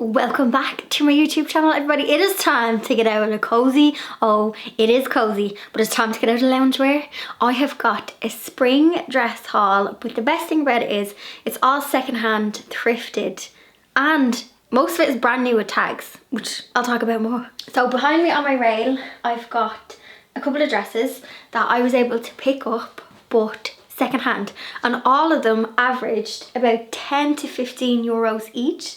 Welcome back to my YouTube channel, everybody. It is time to get out of the cozy. Oh, it is cozy, but it's time to get out of the loungewear. I have got a spring dress haul, but the best thing about it is it's all secondhand, thrifted, and most of it is brand new with tags, which I'll talk about more. So behind me on my rail, I've got a couple of dresses that I was able to pick up, but secondhand, and all of them averaged about 10 to 15 euros each.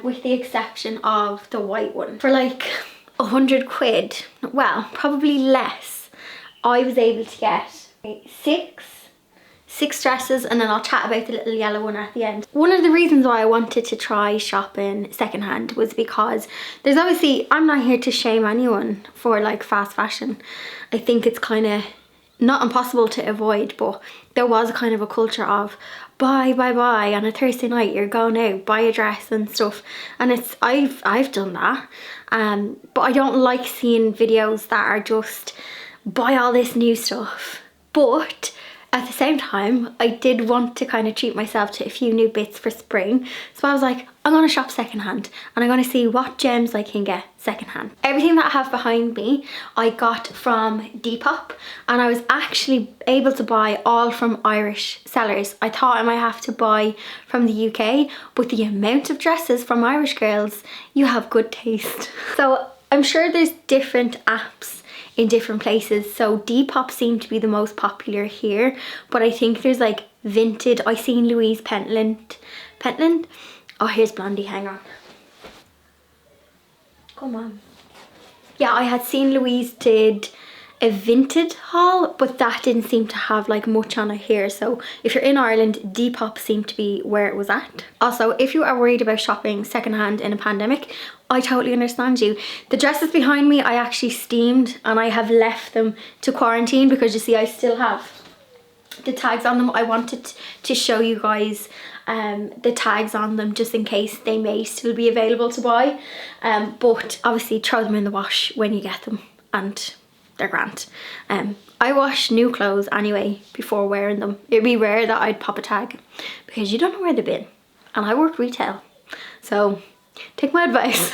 With the exception of the white one. For like 100 quid, well, probably less, I was able to get six dresses, and then I'll chat about the little yellow one at the end. One of the reasons why I wanted to try shopping secondhand was because there's obviously, I'm not here to shame anyone for like fast fashion. I think it's kind of not impossible to avoid, but there was a kind of a culture of buy on a Thursday night, you're going out, buy a dress and stuff, and it's I've done that, but I don't like seeing videos that are just buy all this new stuff. But at the same time, I did want to kind of treat myself to a few new bits for spring, so I was like, I'm gonna shop secondhand and I'm gonna see what gems I can get secondhand. Everything that I have behind me I got from Depop, and I was actually able to buy all from Irish sellers. I thought I might have to buy from the UK, but the amount of dresses from Irish girls, you have good taste. So I'm sure there's different apps in different places, so Depop seemed to be the most popular here, but I think there's like Vinted. I seen Louise Pentland. Oh, here's Blondie, hang on. Come on. Yeah, I had seen Louise did a Vinted haul, but that didn't seem to have like much on it here. So if you're in Ireland, Depop seemed to be where it was at. Also, if you are worried about shopping secondhand in a pandemic, I totally understand you. The dresses behind me I actually steamed, and I have left them to quarantine because you see I still have the tags on them. I wanted to show you guys the tags on them just in case they may still be available to buy, but obviously throw them in the wash when you get them and they're grand. I wash new clothes anyway before wearing them. It'd be rare that I'd pop a tag because you don't know where they've been, and I work retail, so take my advice.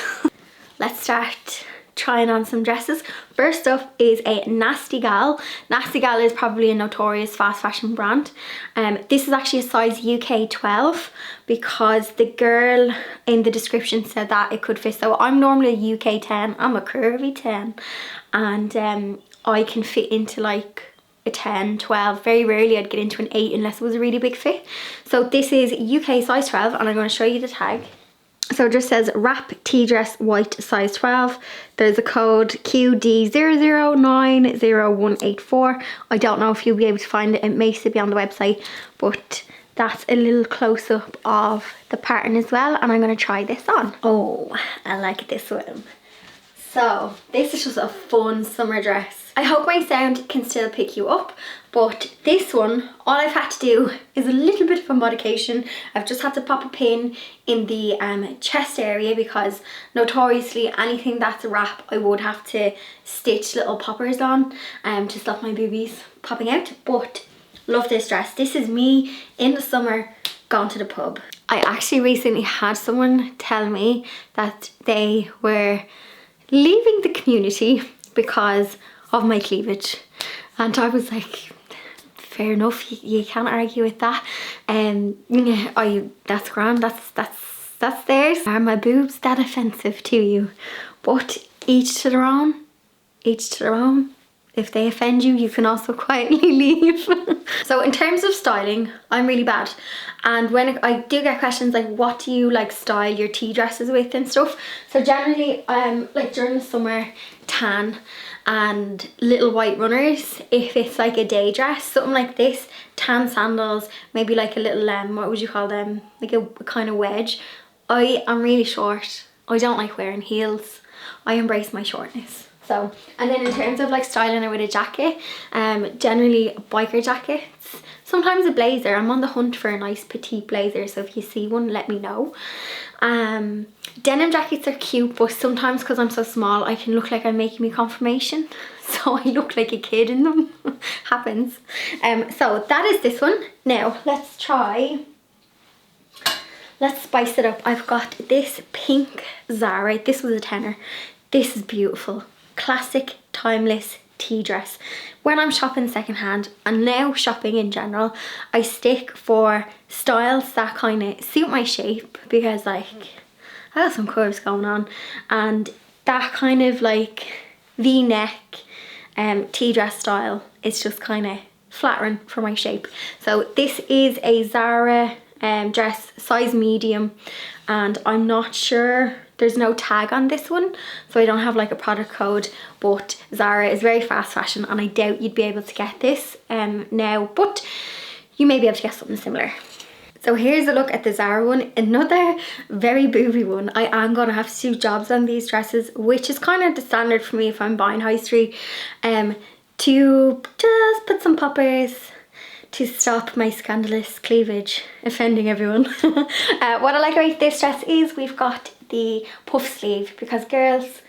Let's start trying on some dresses. First up is a NastyGal. NastyGal is probably a notorious fast fashion brand. This is actually a size UK12 because the girl in the description said that it could fit. So I'm normally a UK10, I'm a curvy 10, and I can fit into like a 10, 12. Very rarely I'd get into an 8 unless it was a really big fit. So this is UK size 12, and I'm going to show you the tag. So it just says wrap T-dress white size 12. There's a code QD00900184. I don't know if you'll be able to find it. It may still be on the website, but that's a little close-up of the pattern as well, and I'm going to try this on. Oh, I like this one. So this is just a fun summer dress. I hope my sound can still pick you up, but this one, all I've had to do is a little bit of a modification. I've just had to pop a pin in the chest area because notoriously anything that's a wrap I would have to stitch little poppers on to stop my boobies popping out. But love this dress. This is me in the summer going to the pub. I actually recently had someone tell me that they were leaving the community because of my cleavage, and I was like, fair enough, you can't argue with that. That's grand, that's theirs. Are my boobs that offensive to you? But each to their own, each to their own. If they offend you, you can also quietly leave. So in terms of styling, I'm really bad. And when I do get questions like, what do you like style your tea dresses with and stuff? So generally, like during the summer, tan and little white runners. If it's like a day dress, something like this, tan sandals, maybe like a little, what would you call them? Like a kind of wedge. I am really short. I don't like wearing heels. I embrace my shortness. So, and then in terms of like styling it with a jacket, generally biker jackets, sometimes a blazer. I'm on the hunt for a nice petite blazer, so if you see one, let me know. Denim jackets are cute, but sometimes because I'm so small, I can look like I'm making me confirmation, so I look like a kid in them. Happens. So that is this one. Now let's try let's spice it up. I've got this pink Zara. This was a tenner. This is beautiful. Classic, timeless tea dress. When I'm shopping secondhand and now shopping in general, I stick for styles that kind of suit my shape, because like I got some curves going on, and that kind of like V-neck tea dress style is just kind of flattering for my shape. So this is a Zara dress, size medium, and I'm not sure, there's no tag on this one, so I don't have like a product code, but Zara is very fast fashion and I doubt you'd be able to get this now, but you may be able to get something similar. So here's a look at the Zara one, another very booby one. I am going to have to do jobs on these dresses, which is kind of the standard for me if I'm buying high street, to just put some poppers to stop my scandalous cleavage offending everyone. What I like about this dress is we've got the puff sleeve, because girls,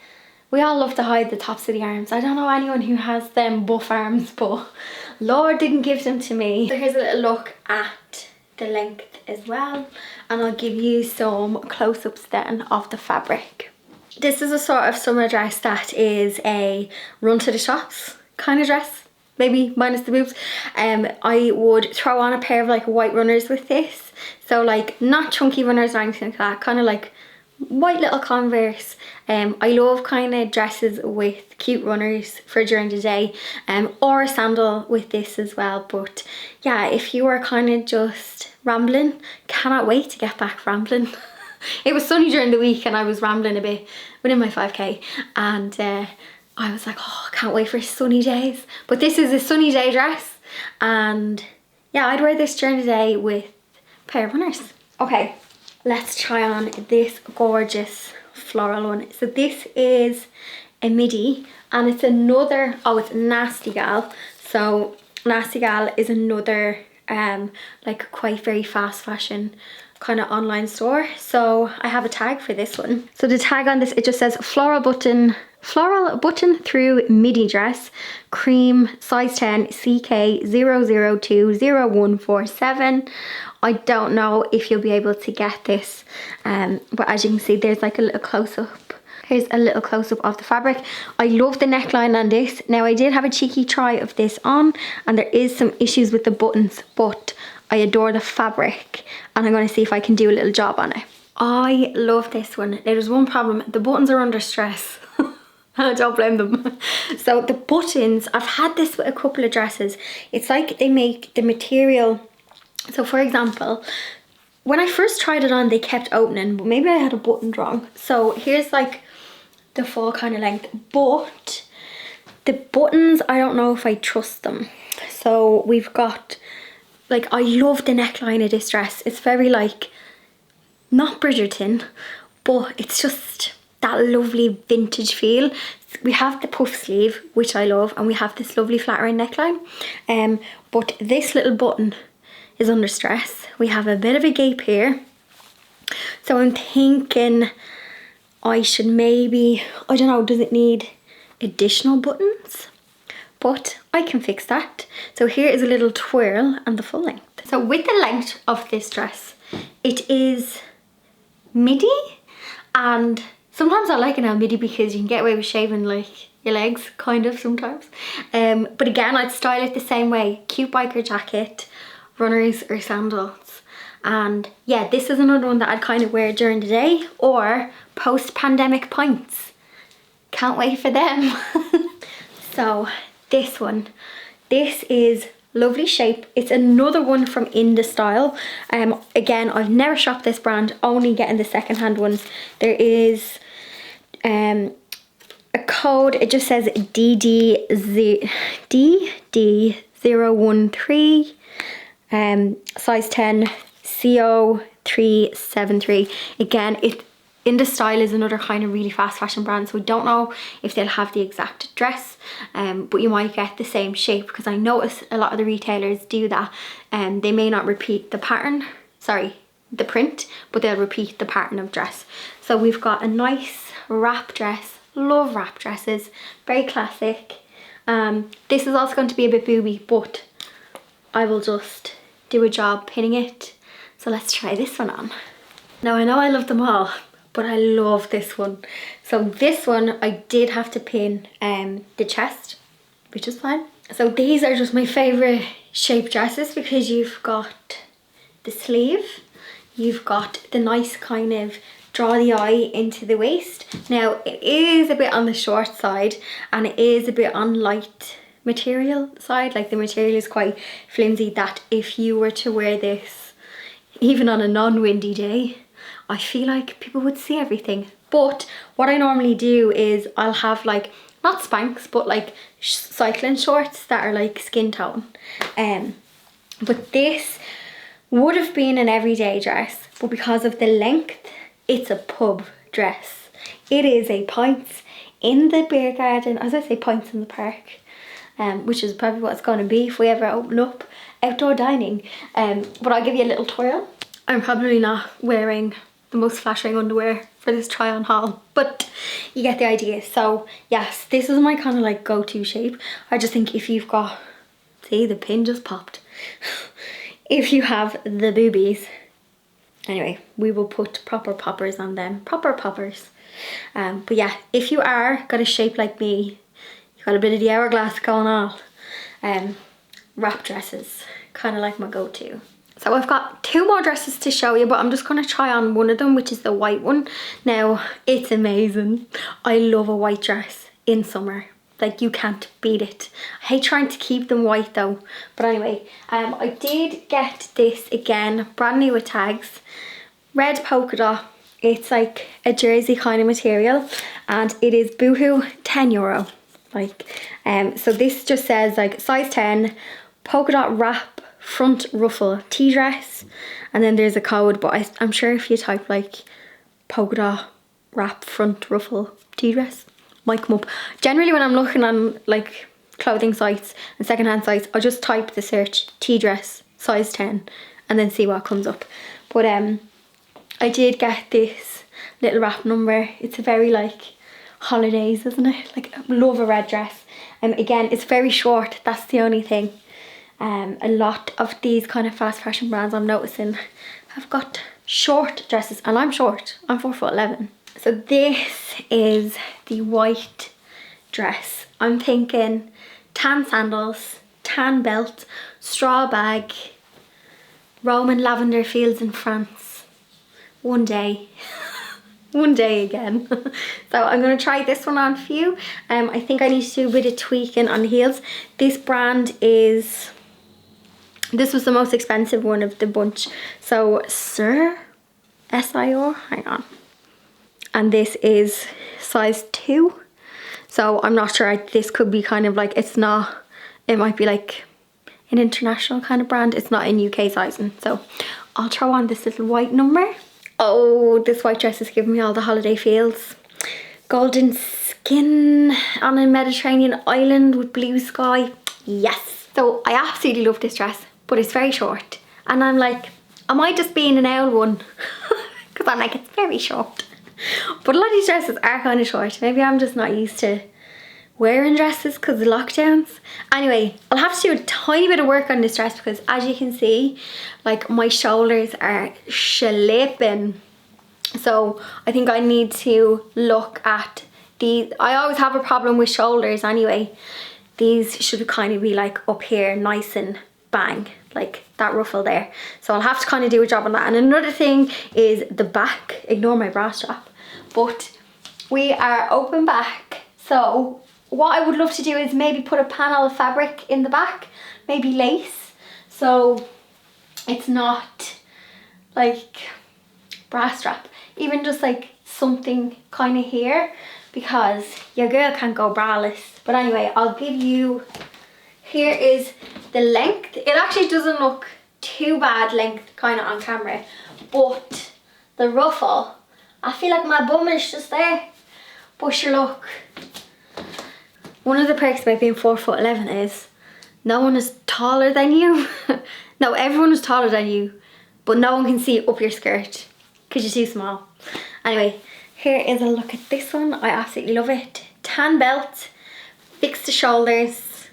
we all love to hide the tops of the arms. I don't know anyone who has them buff arms, but Lord didn't give them to me. So here's a little look at the length as well, and I'll give you some close-ups then of the fabric. This is a sort of summer dress that is a run to the shops kind of dress, maybe minus the boobs. I would throw on a pair of like white runners with this, so like not chunky runners or anything like that, kind of like white little Converse. I love kind of dresses with cute runners for during the day, or a sandal with this as well. But yeah, if you are kind of just rambling, cannot wait to get back rambling. It was sunny during the week and I was rambling a bit within my 5k, and I was like, oh, can't wait for sunny days. But this is a sunny day dress, and yeah, I'd wear this during the day with a pair of runners. Okay, let's try on this gorgeous floral one. So this is a midi, and it's another, oh, it's NastyGal. So NastyGal is another like quite very fast fashion kind of online store. So I have a tag for this one. So the tag on this, it just says floral button through midi dress, cream, size 10, CK 0020147. I don't know if you'll be able to get this, but as you can see, there's like a little close-up. Here's a little close-up of the fabric. I love the neckline on this. Now, I did have a cheeky try of this on, and there is some issues with the buttons, but I adore the fabric, and I'm going to see if I can do a little job on it. I love this one. There's one problem, the buttons are under stress. I don't blame them. So the buttons, I've had this with a couple of dresses. It's like they make the material, so for example, when I first tried it on, they kept opening, but maybe I had a button wrong. So here's like the full kind of length, but the buttons, I don't know if I trust them. So we've got, like, I love the neckline of this dress. It's very like, not Bridgerton, but it's just that lovely vintage feel. We have the puff sleeve, which I love, and we have this lovely flattering neckline. But this little button is under stress. We have a bit of a gape here. So I'm thinking I should maybe, I don't know, does it need additional buttons? But I can fix that. So here is a little twirl and the full length. So with the length of this dress, it is midi, and sometimes I like an midi because you can get away with shaving like your legs, kind of sometimes. But again, I'd style it the same way. Cute biker jacket, runners or sandals. And yeah, this is another one that I'd kind of wear during the day or post-pandemic pints. Can't wait for them. So this one, this is lovely shape. It's another one from InTheStyle. Again, I've never shopped this brand, only getting the secondhand ones. There is a code, it just says DD013, size 10, CO373. Again, InTheStyle is another kind of really fast fashion brand, so we don't know if they'll have the exact dress, but you might get the same shape, because I notice a lot of the retailers do that, and they may not repeat the pattern, sorry, the print, but they'll repeat the pattern of dress. So we've got a nice wrap dress. Love wrap dresses, very classic. This is also going to be a bit booby, but I will just do a job pinning it. So let's try this one on. Now I know I love them all, but I love this one. So this one I did have to pin the chest, which is fine. So these are just my favourite shape dresses because you've got the sleeve, you've got the nice kind of draw the eye into the waist. Now it is a bit on the short side and it is a bit on light material side, like the material is quite flimsy, that if you were to wear this even on a non-windy day, I feel like people would see everything. But what I normally do is I'll have like, not Spanx, but like cycling shorts that are like skin tone. But this would have been an everyday dress, but because of the length, it's a pub dress. It is a pints in the beer garden, as I say, pints in the park, which is probably what it's going to be if we ever open up outdoor dining. But I'll give you a little twirl. I'm probably not wearing the most flattering underwear for this try on haul, but you get the idea. So yes, this is my kind of like go-to shape. I just think if you've got, see, the pin just popped. If you have the boobies, anyway, we will put proper poppers on them, proper poppers. But yeah, if you are got a shape like me, you got a bit of the hourglass going on, wrap dresses, kind of like my go-to. So I've got 2 more dresses to show you, but I'm just going to try on one of them, which is the white one. Now, it's amazing. I love a white dress in summer. Like, you can't beat it. I hate trying to keep them white though. But anyway, I did get this again, brand new with tags. Red polka dot. It's like a jersey kind of material. And it is boohoo, €10. Like, so this just says like size 10, polka dot wrap, front ruffle tea dress, and then there's a code, but I'm sure if you type like polka dot wrap front ruffle tea dress, might come up. Generally when I'm looking on like clothing sites and secondhand sites, I'll just type the search tea dress size 10 and then see what comes up. But I did get this little wrap number. It's a very like holidays, isn't it? Like, I love a red dress. Again, it's very short, that's the only thing. A lot of these kind of fast fashion brands I'm noticing have got short dresses, and I'm short, I'm 4'11". So this is the white dress. I'm thinking tan sandals, tan belt, straw bag, Roman lavender fields in France. One day. One day again. So I'm going to try this one on for you. I think I need to do a bit of tweaking on the heels. This brand is... This was the most expensive one of the bunch. So Sir, S-I-R, hang on. And this is size 2. So I'm not sure, this could be kind of like, it's not, it might be like an international kind of brand. It's not in UK sizing. So I'll throw on this little white number. Oh, this white dress is giving me all the holiday feels. Golden skin on a Mediterranean island with blue sky. Yes. So I absolutely love this dress, but it's very short. And I'm like, am I just being an owl one? Because I'm like, it's very short. But a lot of these dresses are kind of short. Maybe I'm just not used to wearing dresses because of the lockdowns. Anyway, I'll have to do a tiny bit of work on this dress because as you can see, like my shoulders are slipping. So I think I need to look at these. I always have a problem with shoulders anyway. These should kind of be like up here, nice and bang, like that ruffle there. So I'll have to kind of do a job on that. And another thing is the back. Ignore my bra strap. But we are open back. So what I would love to do is maybe put a panel of fabric in the back, maybe lace. So it's not like bra strap. Even just like something kind of here, because your girl can't go braless. But anyway, I'll give you, here is the length. It actually doesn't look too bad length kind of on camera, but the ruffle, I feel like my bum is just there. But sure, look, one of the perks about being 4'11" is no one is taller than you. No, everyone is taller than you, but no one can see up your skirt because you're too small. Anyway, here is a look at this one. I absolutely love it. Tan belt, fix the shoulders,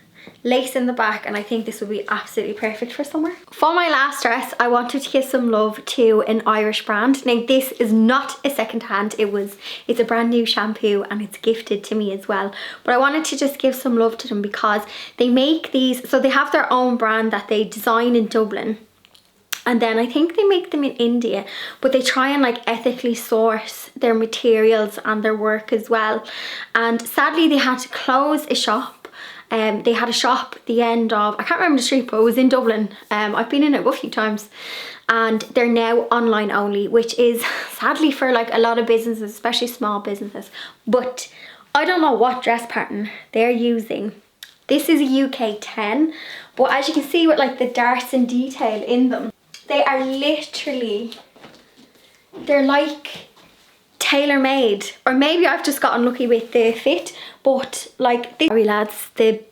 lace in the back, and I think this would be absolutely perfect for summer. For my last dress, I wanted to give some love to an Irish brand. Now this is not a secondhand, it's a brand new shampoo and it's gifted to me as well. But I wanted to just give some love to them because they make these, so they have their own brand that they design in Dublin. And then I think they make them in India, but they try and like ethically source their materials and their work as well. And sadly they had to close a shop. They had a shop at the end of, I can't remember the street, but it was in Dublin. I've been in it a few times, and they're now online only, which is sadly for like a lot of businesses, especially small businesses. But I don't know what dress pattern they're using. This is a UK10, but as you can see with like the darts and detail in them, they are literally, they're like tailor-made, or maybe I've just gotten lucky with the fit, but like this, sorry lads, the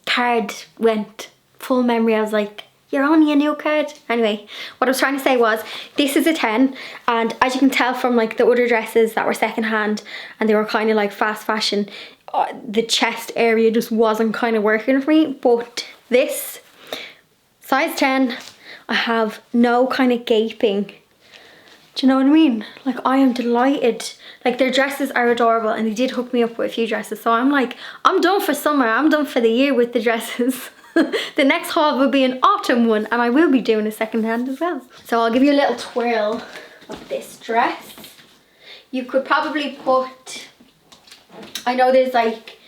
card went full memory. I was like, you're only a new card. Anyway, what I was trying to say was this is a 10, and as you can tell from like the other dresses that were secondhand and they were kind of like fast fashion, the chest area just wasn't kind of working for me. But this size 10, I have no kind of gaping. Do you know what I mean? Like, I am delighted. Like, their dresses are adorable, and they did hook me up with a few dresses. So I'm like, I'm done for summer. I'm done for the year with the dresses. The next haul will be an autumn one, and I will be doing a secondhand as well. So I'll give you a little twirl of this dress. You could probably put, I know there's like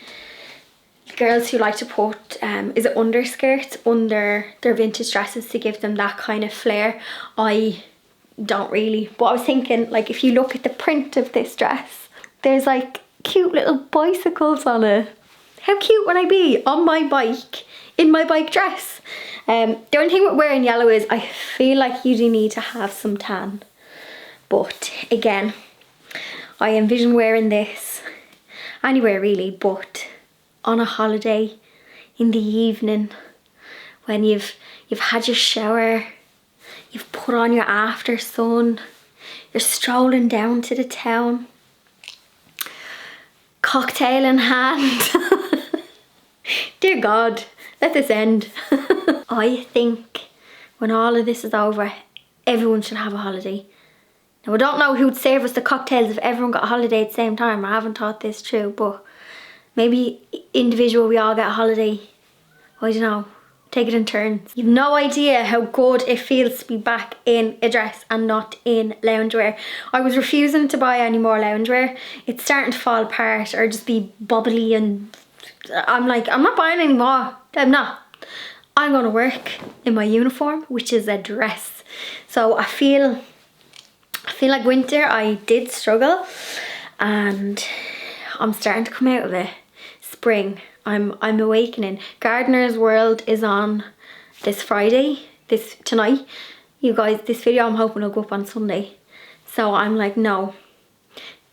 girls who like to put is it underskirts under their vintage dresses to give them that kind of flair. I don't really, but I was thinking, like, if you look at the print of this dress, there's like cute little bicycles on it. How cute would I be on my bike in my bike dress? The only thing with wearing yellow is I feel like you do need to have some tan, but again, I envision wearing this anywhere really, but on a holiday in the evening when you've had your shower, you've put on your after sun, you're strolling down to the town, cocktail in hand. Dear God, let this end. I think when all of this is over, everyone should have a holiday. Now I don't know who'd serve us the cocktails if everyone got a holiday at the same time. I haven't thought this through, but maybe individual we all get a holiday. I don't know. Take it in turns. You've no idea how good it feels to be back in a dress and not in loungewear. I was refusing to buy any more loungewear. It's starting to fall apart or just be bubbly, and I'm like, I'm not buying any more. I'm not. I'm going to work in my uniform, which is a dress. So I feel like winter I did struggle, and I'm starting to come out of it. Spring, I'm awakening. Gardener's World is on this Friday, tonight. You guys, this video I'm hoping will go up on Sunday. So I'm like, no,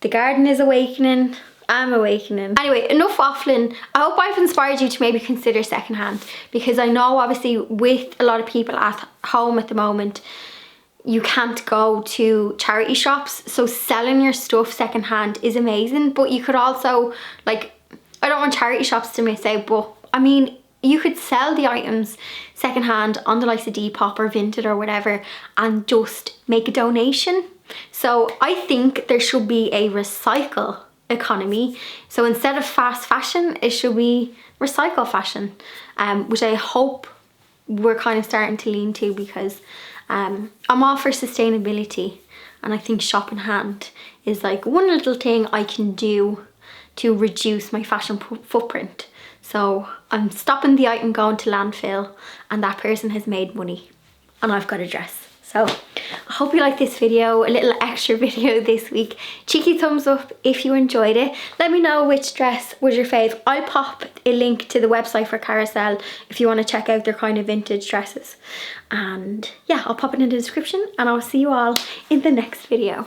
the garden is awakening. I'm awakening. Anyway, enough waffling. I hope I've inspired you to maybe consider secondhand, because I know obviously with a lot of people at home at the moment, you can't go to charity shops, so selling your stuff secondhand is amazing. But you could also, like, I don't want charity shops to miss out, but I mean, you could sell the items secondhand on the likes of Depop or Vinted or whatever and just make a donation. So I think there should be a recycle economy. So instead of fast fashion, it should be recycle fashion, which I hope we're kind of starting to lean to, because I'm all for sustainability, and I think shopping hand is like one little thing I can do to reduce my fashion footprint. So I'm stopping the item going to landfill, and that person has made money and I've got a dress. So I hope you like this video, a little extra video this week. Cheeky thumbs up if you enjoyed it. Let me know which dress was your fave. I'll pop a link to the website for Carousel if you want to check out their kind of vintage dresses. And yeah, I'll pop it in the description, and I'll see you all in the next video.